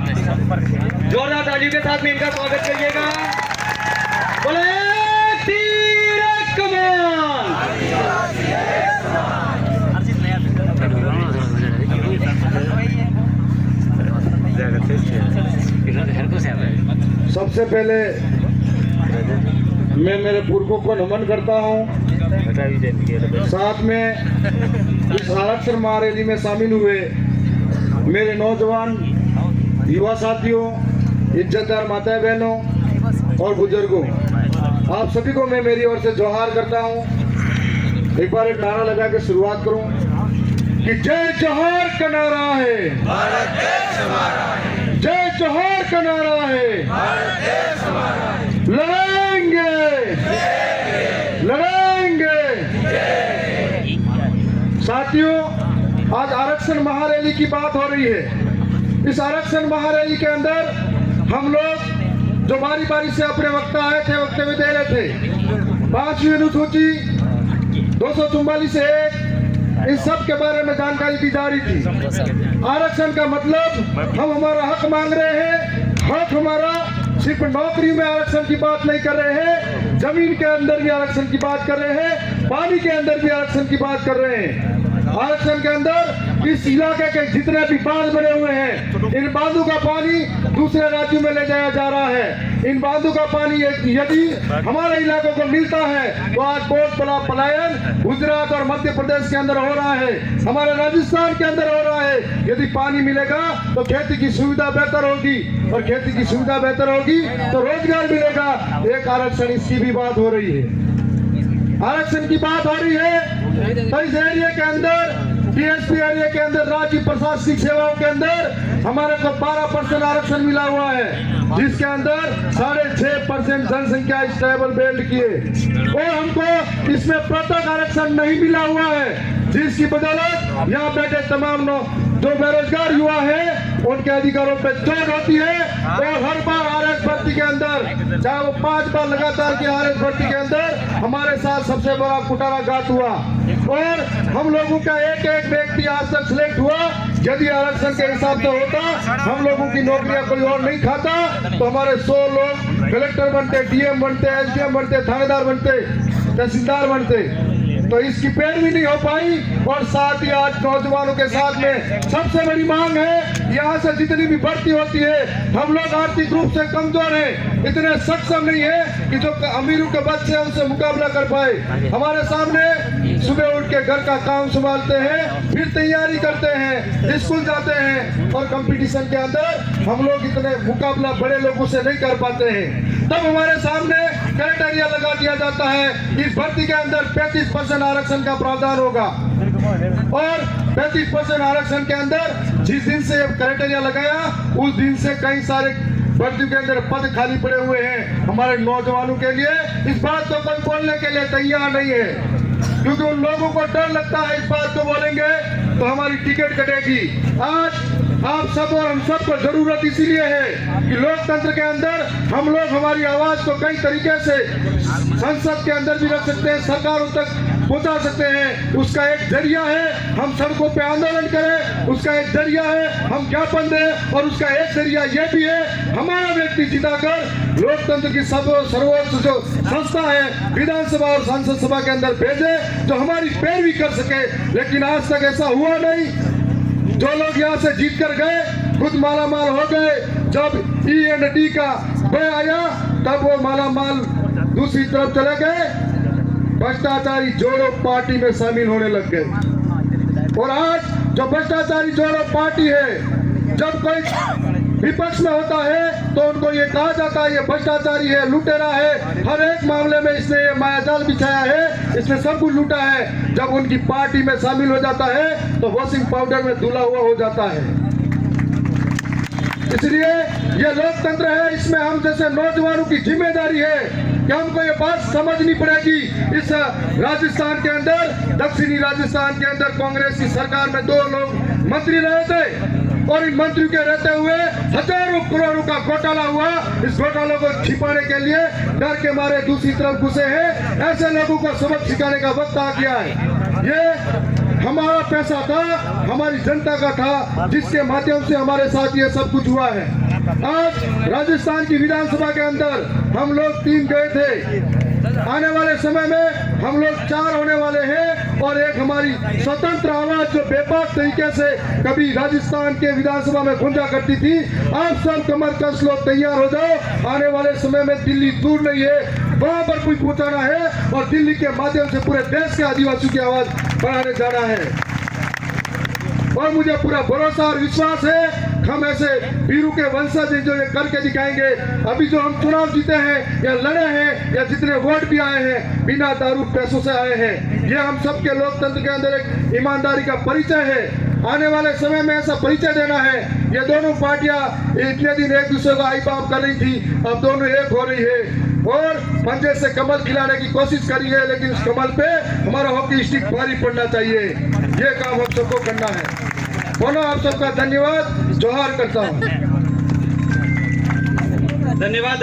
जोरदार तालियों के साथ में इनका स्वागत करिएगा। बोले तीरथ कमान। सबसे पहले मैं मेरे पुरखों को नमन करता हूँ। साथ में इस आरक्षण महारैली में शामिल हुए मेरे नौजवान युवा साथियों, इज्जतदार माताएं बहनों और बुजुर्गों, आप सभी को मैं मेरी ओर से जोहार करता हूँ। एक बार एक नारा लगा के शुरुआत करूँ कि जय जोहार का नारा है, जय जोहार का नारा है, लड़ेंगे लड़ेंगे। साथियों, आज आरक्षण महारैली की बात हो रही है। इस आरक्षण महारैली के अंदर हम लोग जो बारी बारी से अपने वक्ता आए थे, वक्तव्य दे रहे थे। 5वीं अनुसूची 244 से 1 इन सब के बारे में जानकारी दी जा रही थी। आरक्षण का मतलब हम हमारा हक मांग रहे हैं। हक हमारा सिर्फ नौकरी में आरक्षण की बात नहीं कर रहे हैं, जमीन के अंदर भी आरक्षण की बात कर रहे हैं, पानी के अंदर भी आरक्षण की बात कर रहे हैं। आरक्षण के अंदर इस इलाके के जितने भी बांध बने हुए हैं, इन बांधों का पानी दूसरे राज्यों में ले जाया जा रहा है। इन बांधों का पानी यदि हमारे इलाकों को मिलता है तो आज बहुत बड़ा पलायन गुजरात और मध्य प्रदेश के अंदर हो रहा है, हमारे राजस्थान के अंदर हो रहा है। यदि पानी मिलेगा तो खेती की सुविधा बेहतर होगी, और खेती की सुविधा बेहतर होगी तो रोजगार मिलेगा। एक आरक्षण इसकी भी बात हो रही है। आरक्षण की बात हो रही है तो इस एरिया के अंदर, डीएसपी एरिया के अंदर, राज्य प्रशासनिक सेवाओं के अंदर हमारे को 12% आरक्षण मिला हुआ है, जिसके अंदर 6.5% जनसंख्या इस ट्राइबल बेल्ट की है। और हमको इसमें प्रत्येक आरक्षण नहीं मिला हुआ है, जिसकी बदौलत यहाँ बैठे तमाम जो बेरोजगार युवा है उनके अधिकारों पर चोट होती है। और हर बार आरएस भर्ती के अंदर, चाहे वो 5 बार लगातार की आरएस भर्ती के अंदर हमारे साथ सबसे बड़ा कुटारा घाट हुआ। और हम लोगों का एक एक व्यक्ति आज तक सिलेक्ट हुआ। यदि आरक्षण के हिसाब से होता, हम लोगों की नौकरियां कोई और नहीं खाता, तो हमारे 100 लोग कलेक्टर बनते, डीएम बनते, एसडीएम बनते, थानेदार बनते, तहसीलदार बनते। तो इसकी पैरवी नहीं हो पाई। और साथ ही आज नौजवानों के साथ में सबसे बड़ी मांग है, यहाँ से जितनी भी भर्ती होती है, हम लोग आर्थिक रूप से कमजोर हैं, इतने सक्षम नहीं है कि जो अमीरों के बच्चे उनसे मुकाबला कर पाए। हमारे सामने सुबह उठ के घर का काम संभालते हैं, फिर तैयारी करते हैं, स्कूल जाते हैं, और कंपटीशन के अंदर हम लोग इतने मुकाबला बड़े लोगों से नहीं कर पाते हैं। तब हमारे सामने क्राइटेरिया लगा दिया जाता है, इस भर्ती के अंदर 35% आरक्षण का प्रावधान होगा। और 35% आरक्षण के अंदर जिस दिन से क्राइटेरिया लगाया, उस दिन से कई सारे भर्ती के अंदर पद खाली पड़े हुए हैं हमारे नौजवानों के लिए। इस बात को कोई बोलने के लिए तैयार नहीं है, क्योंकि उन लोगों को डर लगता है इस बात को बोलेंगे तो हमारी टिकट कटेगी। आज आप सब और हम सब को जरूरत इसीलिए है कि लोकतंत्र के अंदर हम लोग हमारी आवाज को कई तरीके से संसद के अंदर भी रख सकते हैं, सरकारों तक पहुंचा सकते हैं। उसका एक जरिया है हम सड़कों पे आंदोलन करें, उसका एक जरिया है हम ज्ञापन दें, और उसका एक जरिया ये भी है हमारा व्यक्ति जिताकर लोकतंत्र की सर्वोच्च जो संस्था है विधानसभा और संसद सभा के अंदर भेजे, जो हमारी पैरवी कर सके। लेकिन आज तक ऐसा हुआ नहीं। जो लोग यहाँ से जीत कर गए खुद माला माल हो गए। जब E&D का बे आया तब वो माला माल दूसरी तरफ चले गए, भ्रष्टाचारी जोड़ो पार्टी में शामिल होने लग गए। और आज जो भ्रष्टाचारी जोड़ो पार्टी है, जब कोई विपक्ष में होता है तो उनको ये कहा जाता है ये भ्रष्टाचारी है, लुटेरा है, हर एक मामले में इसने ये मायाजाल बिछाया है, इसने सब कुछ लूटा है। जब उनकी पार्टी में शामिल हो जाता है तो वॉशिंग पाउडर में धुला हुआ हो जाता है। इसलिए ये लोकतंत्र है, इसमें हम जैसे नौजवानों की जिम्मेदारी है कि हमको ये बात समझनी पड़ेगी। इस राजस्थान के अंदर, दक्षिणी राजस्थान के अंदर कांग्रेस की सरकार में 2 लोग मंत्री रहे थे, और इन मंत्रियों के रहते हुए हजारों करोड़ों का घोटाला हुआ। इस घोटालों को छिपाने के लिए डर के मारे दूसरी तरफ घुसे हैं। ऐसे लोगों को सबक सिखाने का वक्त आ गया है। ये हमारा पैसा था, हमारी जनता का था, जिसके माध्यम से हमारे साथ ये सब कुछ हुआ है। आज राजस्थान की विधानसभा के अंदर हम लोग 3 गए थे, आने वाले समय में हम लोग 4 होने वाले हैं, और एक हमारी स्वतंत्र आवाज जो बेबाक तरीके से कभी राजस्थान के विधानसभा में गूंजा करती थी, आप सब कमर कस लो, तैयार हो जाओ। आने वाले समय में दिल्ली दूर नहीं है, वहां पर कुछ पहुंचाना है, और दिल्ली के माध्यम से पूरे देश के आदिवासियों की आवाज बढ़ाने जाना है। और मुझे पूरा भरोसा और विश्वास है, हम ऐसे वीरों के वंशज जो ये करके दिखाएंगे। अभी जो हम चुनाव जीते हैं या लड़े हैं, या जितने वोट भी आए हैं, बिना दारू पैसों से आए हैं। ये हम सबके लोकतंत्र के अंदर एक ईमानदारी का परिचय है। आने वाले समय में ऐसा परिचय देना है। ये दोनों पार्टियां इतने दिन एक दूसरे को आई बाप कर रही थी, अब दोनों एक हो रही है, और पंजे से कमल खिलाने की कोशिश करी है, लेकिन उस कमल पे हमारा हॉकी स्टिक भारी पड़ना चाहिए। ये काम हम सबको करना है। बोलो, आप सबका धन्यवाद, जोहार करता हूँ। धन्यवाद।